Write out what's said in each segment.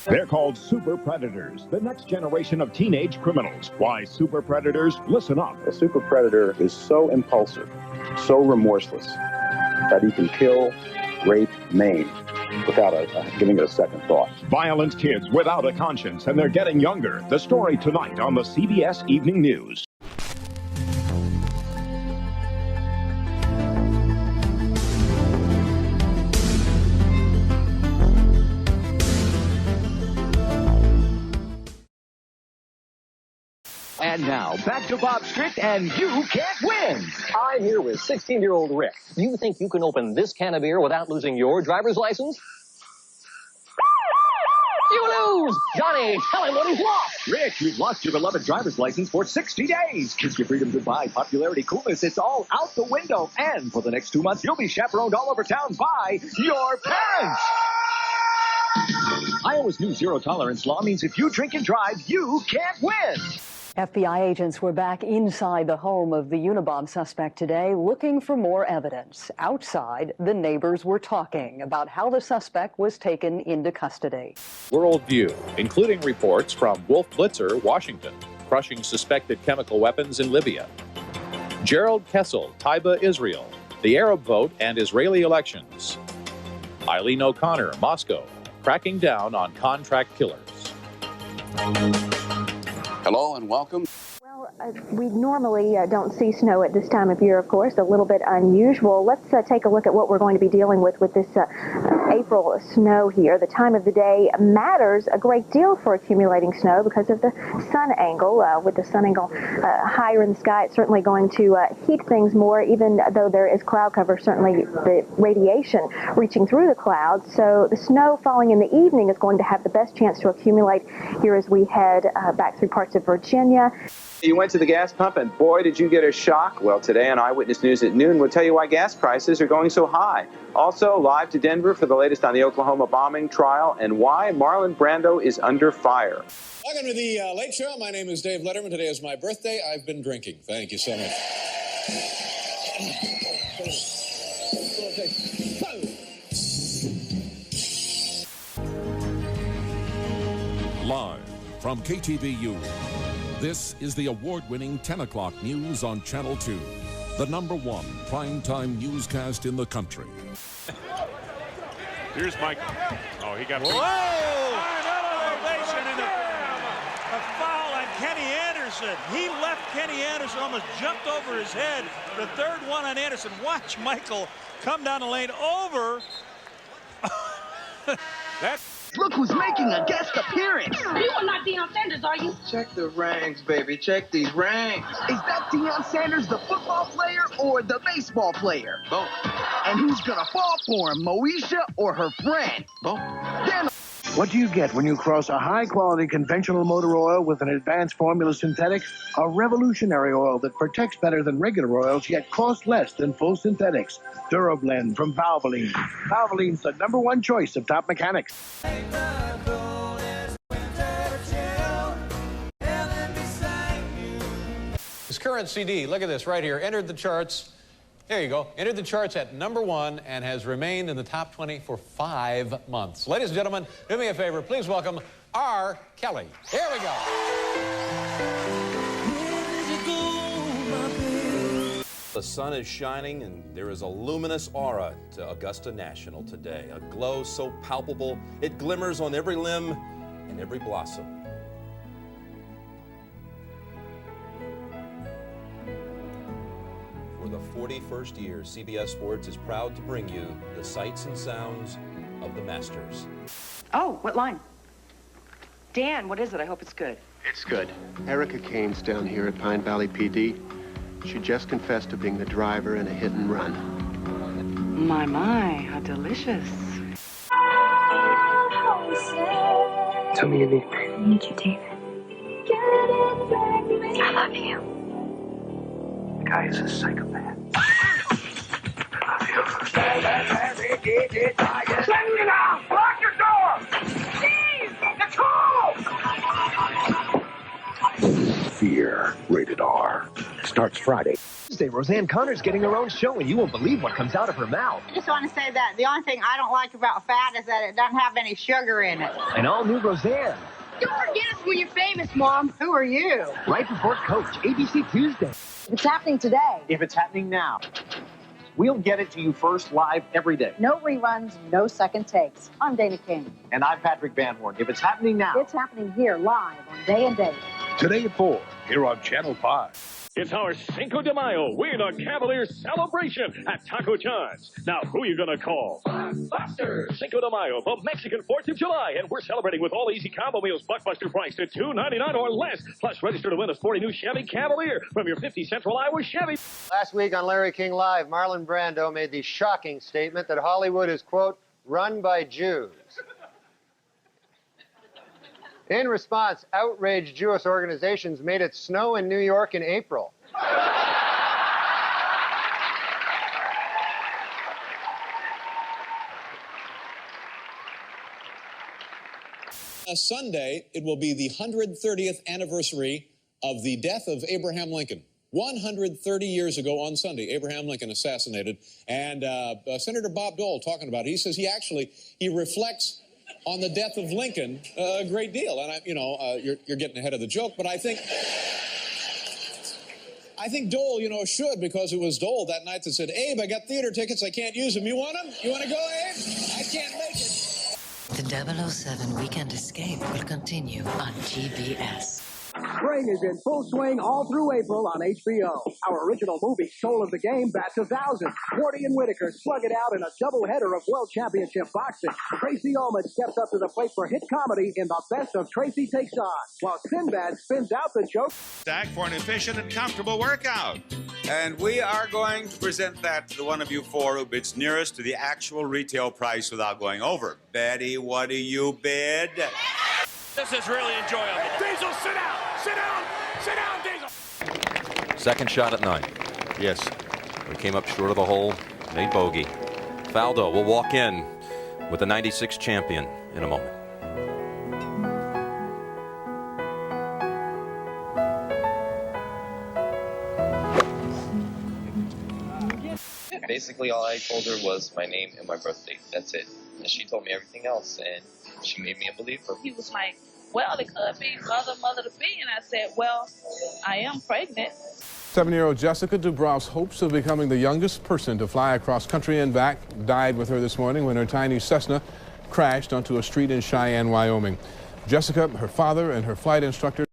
They're called super predators, the next generation of teenage criminals. Why super predators? Listen up. A super predator is so impulsive, so remorseless, that he can kill, rape, maim without giving it a second thought. Violent kids without a conscience, and they're getting younger. The story tonight on the CBS Evening News. And now, back to Bob Strict and You Can't Win. I'm here with 16-year-old Rick. You think you can open this can of beer without losing your driver's license? You lose! Johnny, tell him what he's lost. Rick, you've lost your beloved driver's license for 60 days. Kiss your freedom goodbye, popularity, coolness, it's all out the window. And for the next 2 months, you'll be chaperoned all over town by your parents. Iowa's new zero-tolerance law means if you drink and drive, you can't win. FBI agents were back inside the home of the Unabomb suspect today looking for more evidence. Outside, the neighbors were talking about how the suspect was taken into custody. Worldview, including reports from Wolf Blitzer, Washington, crushing suspected chemical weapons in Libya. Gerald Kessel, Taiba, Israel, the Arab vote and Israeli elections. Eileen O'Connor, Moscow, cracking down on contract killers. Hello and welcome. Well, we normally don't see snow at this time of year, of course, a little bit unusual. Let's take a look at what we're going to be dealing with this April snow here. The time of the day matters a great deal for accumulating snow because of the sun angle. With the sun angle higher in the sky, it's certainly going to heat things more, even though there is cloud cover, certainly the radiation reaching through the clouds. So the snow falling in the evening is going to have the best chance to accumulate here as we head back through parts of Virginia. You went to the gas pump and boy, did you get a shock. Well, today on Eyewitness News at noon, we'll tell you why gas prices are going so high. Also, live to Denver for the latest on the Oklahoma bombing trial and why Marlon Brando is under fire. Welcome to the Late Show. My name is Dave Letterman. Today is my birthday. I've been drinking. Thank you so much. Live from KTVU, this is the award-winning 10 o'clock news on Channel 2, the #1 primetime newscast in the country. Here's Mike. Oh, he got... Whoa! Another ovation and a foul on Kenny Anderson. He left Kenny Anderson, almost jumped over his head. The third one on Anderson. Watch Michael come down the lane over. Look who's making a guest appearance. You are not Deion Sanders, are you? Check the ranks, baby. Check these ranks. Is that Deion Sanders, the football player, or the baseball player? Both. And who's gonna fall for him, Moesha or her friend? Both. Then what do you get when you cross a high-quality conventional motor oil with an advanced formula synthetic? A revolutionary oil that protects better than regular oils, yet costs less than full synthetics. Durablend from Valvoline. Valvoline's the #1 choice of top mechanics. His current CD, look at this right here, entered the charts. There you go. Entered the charts at #1 and has remained in the top 20 for 5 months. Ladies and gentlemen, do me a favor. Please welcome R. Kelly. Here we go. The sun is shining and there is a luminous aura to Augusta National today. A glow so palpable, it glimmers on every limb and every blossom. For the 41st year, CBS Sports is proud to bring you the sights and sounds of the Masters. Oh, what line? Dan, what is it? I hope it's good. It's good. Erica Kane's down here at Pine Valley PD. She just confessed to being the driver in a hit and run. My, how delicious. Tell me you need me. I need you, David. I love you. The guy is a psychopath. I love you. send me now! Lock your door! Steve! Nicole! Fear, rated R. Starts Friday. Tuesday, Roseanne Connor's getting her own show, and you won't believe what comes out of her mouth. I just want to say that the only thing I don't like about fat is that it doesn't have any sugar in it. An all-new Roseanne. Don't forget us when you're famous, Mom. Who are you? Right before Coach, ABC Tuesday. It's happening today. If it's happening now, we'll get it to you first live every day. No reruns, no second takes. I'm Dana King. And I'm Patrick Van Horn. If it's happening now. It's happening here live on Day and Date. Today at 4, here on Channel 5. It's our Cinco de Mayo. We're the Cavalier celebration at Taco John's. Now, who are you going to call? Buckbuster. Cinco de Mayo, the Mexican 4th of July. And we're celebrating with all easy combo meals, Buckbuster priced at $2.99 or less. Plus, register to win a sporty new Chevy Cavalier from your 50 Central Iowa Chevy. Last week on Larry King Live, Marlon Brando made the shocking statement that Hollywood is, quote, run by Jews. In response, outraged Jewish organizations made it snow in New York in April. Sunday, it will be the 130th anniversary of the death of Abraham Lincoln. 130 years ago on Sunday, Abraham Lincoln assassinated. And Senator Bob Dole talking about it, he says he reflects on the death of Lincoln a great deal. And, you're getting ahead of the joke, but I think Dole, should, because it was Dole that night that said, Abe, I got theater tickets. I can't use them. You want them? You want to go, Abe? I can't make it. The 007 Weekend Escape will continue on GBS. Spring is in full swing all through April on HBO. Our original movie, Soul of the Game, bats 1,000. Wardy and Whitaker slug it out in a doubleheader of World Championship boxing. Tracy Ullman steps up to the plate for hit comedy in The Best of Tracy Takes On, while Sinbad spins out the joke. Stack for an efficient and comfortable workout. And we are going to present that to the one of you four who bids nearest to the actual retail price without going over. Betty, what do you bid? This is really enjoyable. Diesel, sit down! Sit down! Sit down, Diesel! Second shot at 9. Yes, we came up short of the hole, made bogey. Faldo will walk in with the 96 champion in a moment. Basically, all I told her was my name and my birthday. That's it. And she told me everything else, and she made me a believer. He was like, well, it could be mother to be. And I said, well, I am pregnant. 7-year-old Jessica Dubrov's hopes of becoming the youngest person to fly across country and back died with her this morning when her tiny Cessna crashed onto a street in Cheyenne, Wyoming. Jessica, her father, and her flight instructor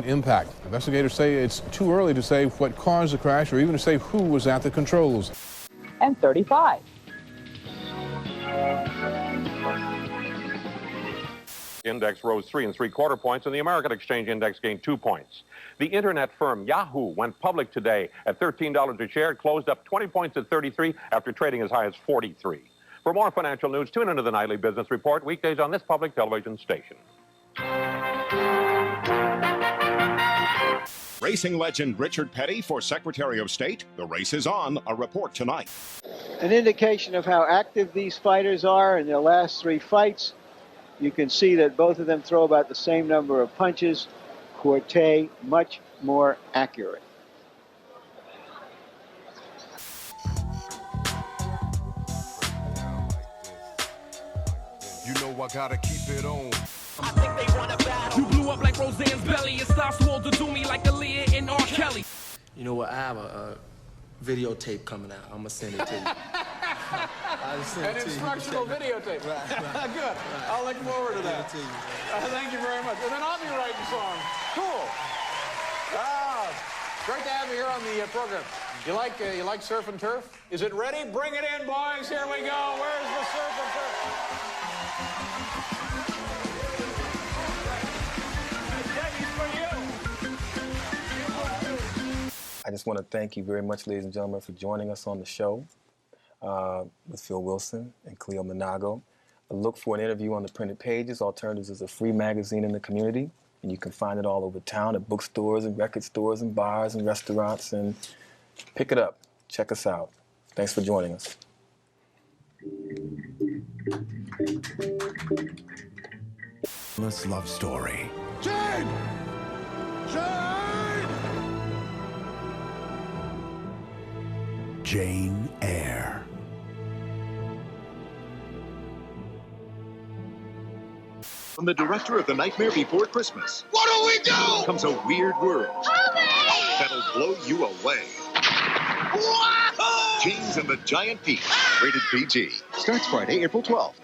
impact. Investigators say it's too early to say what caused the crash or even to say who was at the controls. And 35. Index rose 3 3/4 points, and the American Exchange Index gained 2 points. The internet firm Yahoo went public today at $13 a share. It closed up 20 points at 33 after trading as high as 43. For more financial news, tune into the Nightly Business Report weekdays on this public television station. Racing legend Richard Petty for Secretary of State. The race is on. A report tonight. An indication of how active these fighters are in their last 3 fights. You can see that both of them throw about the same number of punches. Corte much more accurate. You know I gotta keep it on. I think they want to battle. You blew up like Roseanne's belly and stopped swole to do me like Aaliyah and R. Kelly. You know what? I have a videotape coming out. I'm gonna send it to you. An instructional videotape. Right. Good. Right. I'll look forward to that. Thank you very much. And then I'll be writing songs. Cool. Great to have you here on the program. You like surf and turf? Is it ready? Bring it in, boys. Here we go. Where's the surf and turf? I just want to thank you very much, ladies and gentlemen, for joining us on the show with Phil Wilson and Cleo Minago. I look for an interview on the printed pages. Alternatives is a free magazine in the community, and you can find it all over town at bookstores and record stores and bars and restaurants. And pick it up. Check us out. Thanks for joining us. Love story. Jane! Jane! Jane Eyre. From the director of The Nightmare Before Christmas. What do we do? Comes a weird world that'll blow you away. Wahoo! James and the Giant Peach. Rated PG. Starts Friday, April 12th.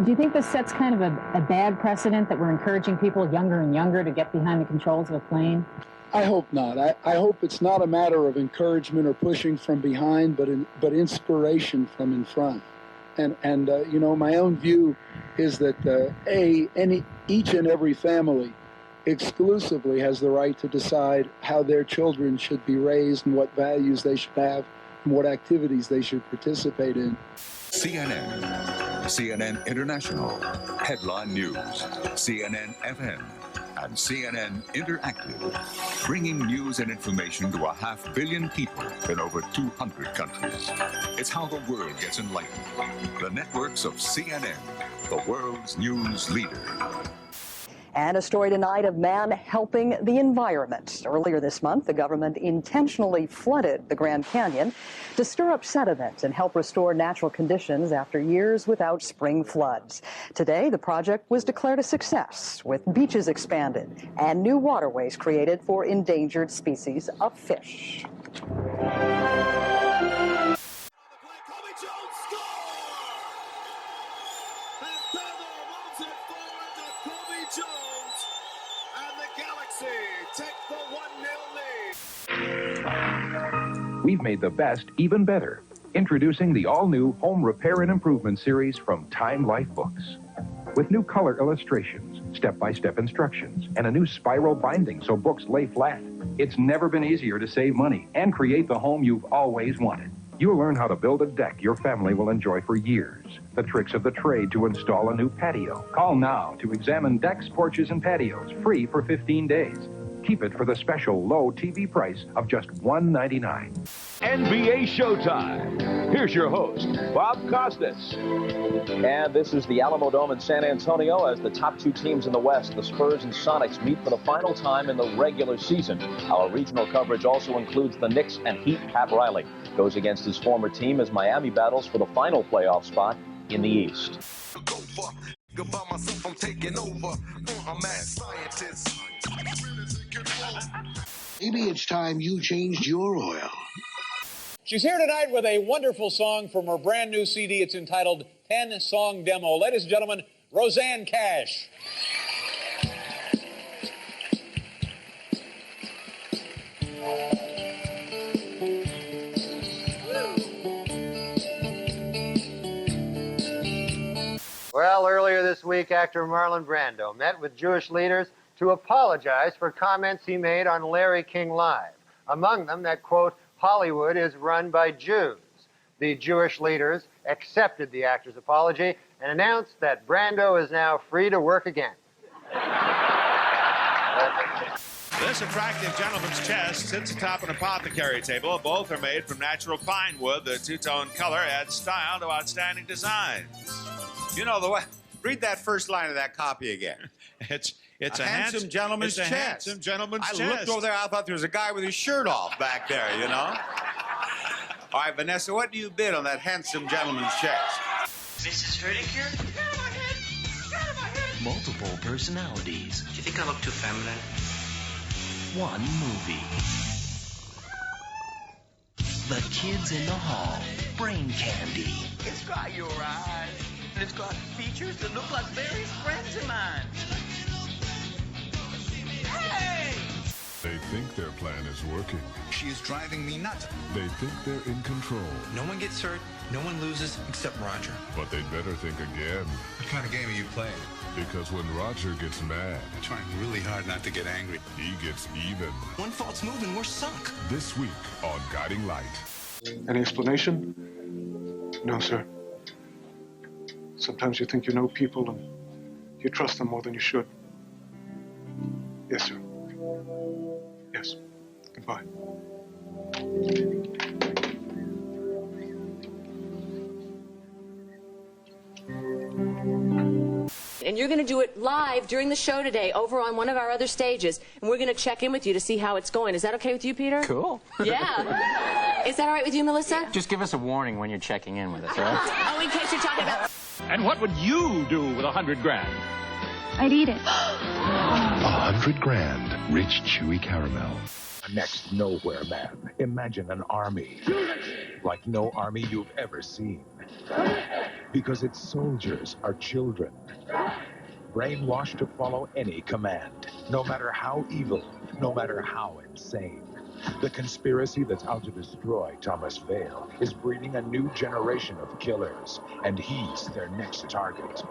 Do you think this sets kind of a bad precedent that we're encouraging people younger and younger to get behind the controls of a plane? I hope not. I hope it's not a matter of encouragement or pushing from behind, but inspiration from in front. And you know, my own view is that each and every family exclusively has the right to decide how their children should be raised and what values they should have and what activities they should participate in. CNN, CNN International, Headline News, CNN FM, and CNN Interactive, bringing news and information to 500 million people in over 200 countries. It's how the world gets enlightened. The networks of CNN, the world's news leader. And a story tonight of man helping the environment. Earlier this month, the government intentionally flooded the Grand Canyon to stir up sediment and help restore natural conditions after years without spring floods. Today, the project was declared a success, with beaches expanded and new waterways created for endangered species of fish. We've made the best even better. Introducing the all-new Home Repair and Improvement series from Time Life Books. With new color illustrations, step-by-step instructions, and a new spiral binding so books lay flat. It's never been easier to save money and create the home you've always wanted. You'll learn how to build a deck your family will enjoy for years. The tricks of the trade to install a new patio. Call now to examine decks, porches, and patios, free for 15 days. Keep it for the special low TV price of just $1.99. NBA Showtime. Here's your host, Bob Costas. And this is the Alamo Dome in San Antonio as the top two teams in the West, the Spurs and Sonics, meet for the final time in the regular season. Our regional coverage also includes the Knicks and Heat. Pat Riley goes against his former team as Miami battles for the final playoff spot in the East. About myself, I'm taking over. I'm a mad scientist. Maybe it's time you changed your oil. She's here tonight with a wonderful song from her brand new CD. It's entitled 10-Song Demo. Ladies and gentlemen, Roseanne Cash. Well, earlier this week, actor Marlon Brando met with Jewish leaders to apologize for comments he made on Larry King Live. Among them, that, quote, Hollywood is run by Jews. The Jewish leaders accepted the actor's apology and announced that Brando is now free to work again. This attractive gentleman's chest sits atop an apothecary table. Both are made from natural pine wood. The two-tone color adds style to outstanding designs. You know the way. Read that first line of that copy again. It's a handsome gentleman's chest. Handsome gentleman's chest. I looked over there. I thought there was a guy with his shirt off back there. You know. All right, Vanessa, what do you bid on that handsome gentleman's chest? Mrs. Hurdiker? Get out of my head! Get out of my head! Multiple personalities. Do you think I look too feminine? One movie. The Kids in the Hall. Brain Candy. It's got your eyes. And it's got features that look like various friends of mine. Hey! They think their plan is working. She is driving me nuts. They think they're in control. No one gets hurt, no one loses except Roger. But they'd better think again. What kind of game are you playing? Because when Roger gets mad, I'm trying really hard not to get angry. He gets even. One false move and we're sunk. This week on Guiding Light. Any explanation? No, sir. Sometimes you think you know people and you trust them more than you should. Yes, sir. Yes. Goodbye. And you're going to do it live during the show today over on one of our other stages. And we're going to check in with you to see how it's going. Is that okay with you, Peter? Cool. Yeah. Is that all right with you, Melissa? Just give us a warning when you're checking in with us, all right? Oh, in case you're talking about... And what would you do with $100 grand? I'd eat it. $100 grand, rich, chewy caramel. Next Nowhere Man. Imagine an army like no army you've ever seen. Because its soldiers are children, brainwashed to follow any command, no matter how evil, no matter how insane. The conspiracy that's out to destroy Thomas Vale is breeding a new generation of killers, and he's their next target.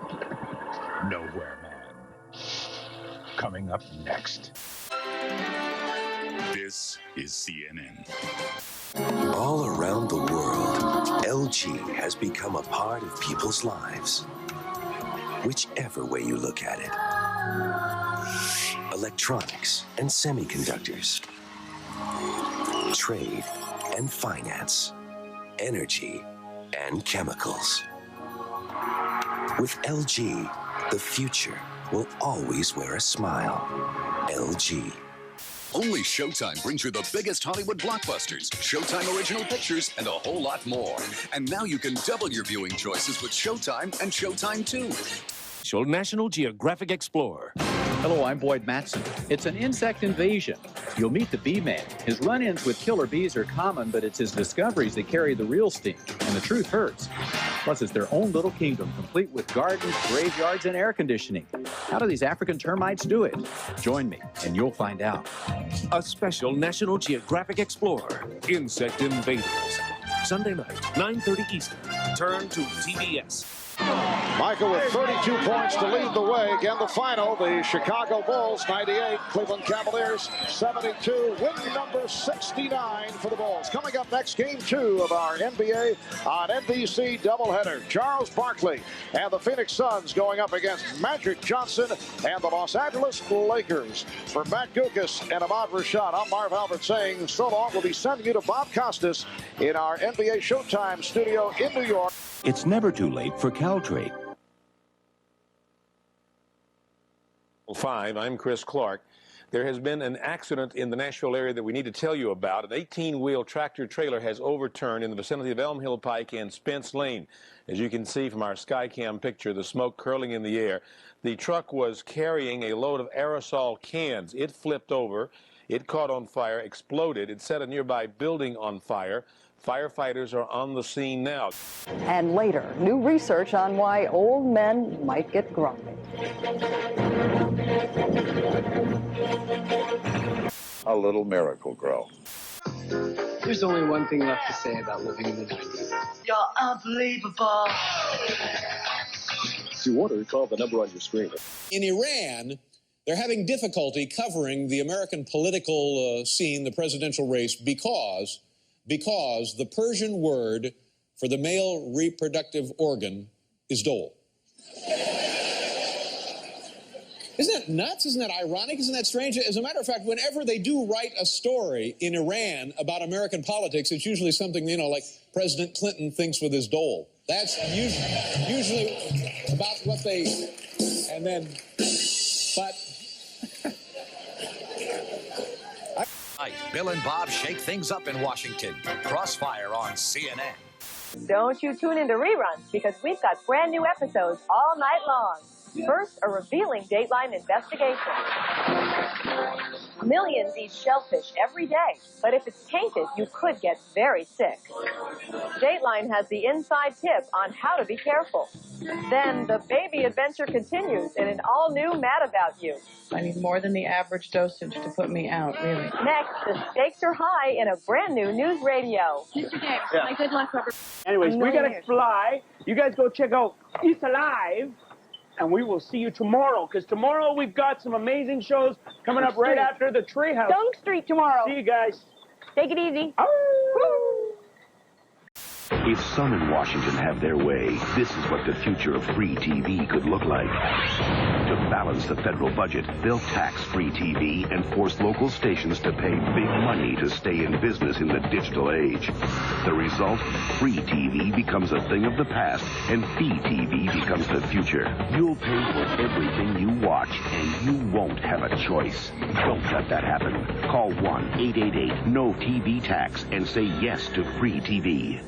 Nowhere Man. Coming up next. This is CNN. All around the world, LG has become a part of people's lives. Whichever way you look at it. Electronics and semiconductors. Trade and finance. Energy and chemicals. With LG, the future will always wear a smile. LG. Only Showtime brings you the biggest Hollywood blockbusters, Showtime original pictures, and a whole lot more. And now you can double your viewing choices with Showtime and Showtime 2. National Geographic Explorer. Hello, I'm Boyd Matson. It's an insect invasion. You'll meet the bee man. His run-ins with killer bees are common, but it's his discoveries that carry the real steam, and the truth hurts. Plus, it's their own little kingdom, complete with gardens, graveyards, and air conditioning. How do these African termites do it? Join me, and you'll find out. A special National Geographic Explorer, Insect Invaders. Sunday night, 9:30 Eastern. Turn to TBS. Michael with 32 points to lead the way. Again, the final, the Chicago Bulls 98, Cleveland Cavaliers 72. Win number 69 for the Bulls. Coming up next, game 2 of our NBA on NBC doubleheader. Charles Barkley and the Phoenix Suns going up against Magic Johnson and the Los Angeles Lakers. For Matt Gukas and Ahmad Rashad, I'm Marv Albert saying so long. We'll be sending you to Bob Costas in our NBA Showtime studio in New York. It's never too late for Caltrate. 5, I'm Chris Clark. There has been an accident in the Nashville area that we need to tell you about. An 18-wheel tractor trailer has overturned in the vicinity of Elm Hill Pike and Spence Lane. As you can see from our Skycam picture, the smoke curling in the air. The truck was carrying a load of aerosol cans. It flipped over. It caught on fire, exploded. It set a nearby building on fire. Firefighters are on the scene now. And later, new research on why old men might get grumpy. A little miracle grow. There's only one thing left to say about living in the 90s. You're unbelievable. To order, call the number on your screen. In Iran, they're having difficulty covering the American political scene, the presidential race, because the Persian word for the male reproductive organ is dole. Isn't that nuts? Isn't that ironic? Isn't that strange? As a matter of fact, whenever they do write a story in Iran about American politics, it's usually something, like President Clinton thinks with his dole. That's usually about what they... And then... But... Hi, Bill and Bob shake things up in Washington. Crossfire on CNN. Don't you tune into reruns, because we've got brand new episodes all night long. First, a revealing Dateline investigation. Millions eat shellfish every day, but if it's tainted, you could get very sick. Dateline has the inside tip on how to be careful. Then the baby adventure continues in an all-new Mad About You. I need more than the average dosage to put me out, really. Next, the stakes are high in a brand new news radio. Mr. James, my good luck, Robert. Anyways, we gotta fly. You guys go check out East Alive. And we will see you tomorrow, because tomorrow we've got some amazing shows coming up right after the Treehouse. Dunk Street tomorrow. See you guys. Take it easy. If some in Washington have their way, this is what the future of free TV could look like. To balance the federal budget, they'll tax free TV and force local stations to pay big money to stay in business in the digital age. The result? Free TV becomes a thing of the past, and fee TV becomes the future. You'll pay for everything you watch, and you won't have a choice. Don't let that happen. Call 1-888-NO-TV-TAX and say yes to free TV.